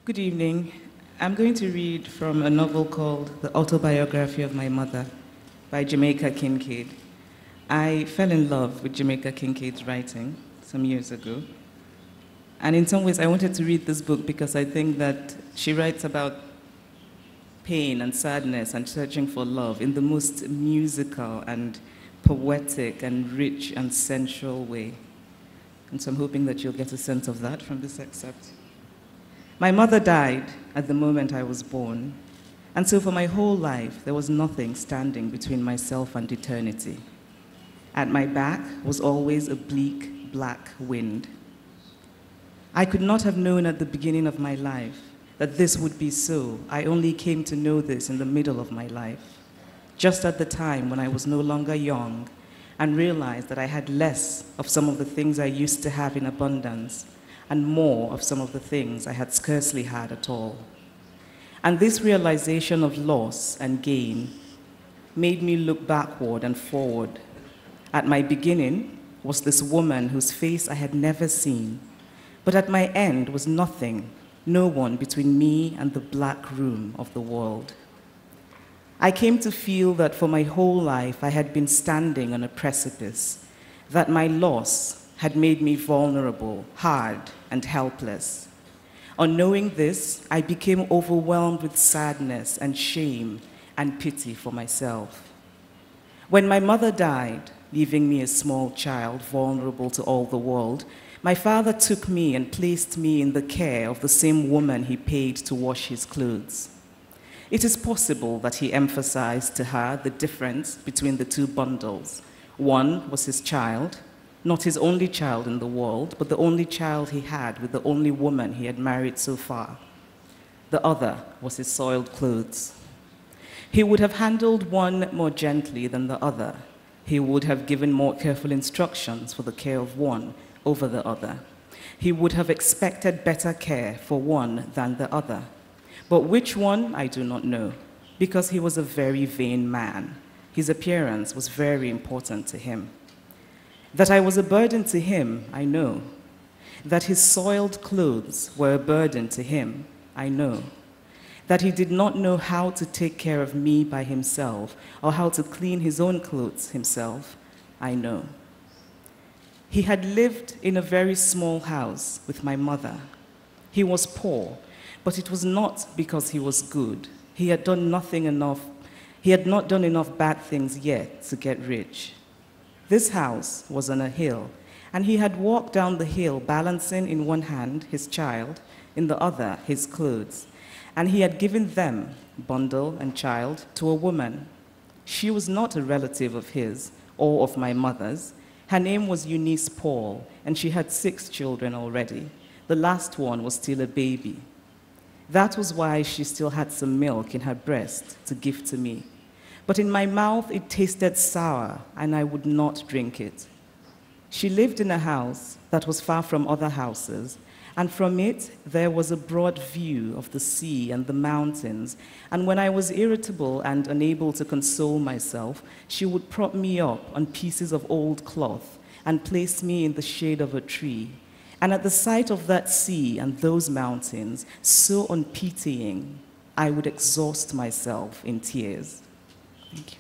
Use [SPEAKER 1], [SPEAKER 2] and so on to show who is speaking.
[SPEAKER 1] Good evening. I'm going to read from a novel called The Autobiography of My Mother by Jamaica Kincaid. I fell in love with Jamaica Kincaid's writing some years ago. And in some ways, I wanted to read this book because I think that she writes about pain and sadness and searching for love in the most musical and poetic and rich and sensual way. And so I'm hoping that you'll get a sense of that from this excerpt. My mother died at the moment I was born, and so for my whole life, there was nothing standing between myself and eternity. At my back was always a bleak, black wind. I could not have known at the beginning of my life that this would be so. I only came to know this in the middle of my life, just at the time when I was no longer young and realized that I had less of some of the things I used to have in abundance and more of some of the things I had scarcely had at all. And this realization of loss and gain made me look backward and forward. At my beginning was this woman whose face I had never seen, but at my end was nothing, no one between me and the black room of the world. I came to feel that for my whole life I had been standing on a precipice, that my loss had made me vulnerable, hard, and helpless. On knowing this, I became overwhelmed with sadness and shame and pity for myself. When my mother died, leaving me a small child, vulnerable to all the world, my father took me and placed me in the care of the same woman he paid to wash his clothes. It is possible that he emphasized to her the difference between the two bundles. One was his child, not his only child in the world, but the only child he had with the only woman he had married so far. The other was his soiled clothes. He would have handled one more gently than the other. He would have given more careful instructions for the care of one over the other. He would have expected better care for one than the other. But which one, I do not know, because he was a very vain man. His appearance was very important to him. That I was a burden to him, I know. That his soiled clothes were a burden to him, I know. That he did not know how to take care of me by himself or how to clean his own clothes himself, I know. He had lived in a very small house with my mother. He was poor, but it was not because he was good. He had not done enough bad things yet to get rich. This house was on a hill, and he had walked down the hill balancing in one hand his child, in the other his clothes, and he had given them, bundle and child, to a woman. She was not a relative of his or of my mother's. Her name was Eunice Paul, and she had 6 children already. The last one was still a baby. That was why she still had some milk in her breast to give to me. But in my mouth it tasted sour, and I would not drink it. She lived in a house that was far from other houses, and from it there was a broad view of the sea and the mountains, and when I was irritable and unable to console myself, she would prop me up on pieces of old cloth and place me in the shade of a tree. And at the sight of that sea and those mountains, so unpitying, I would exhaust myself in tears. Thank you.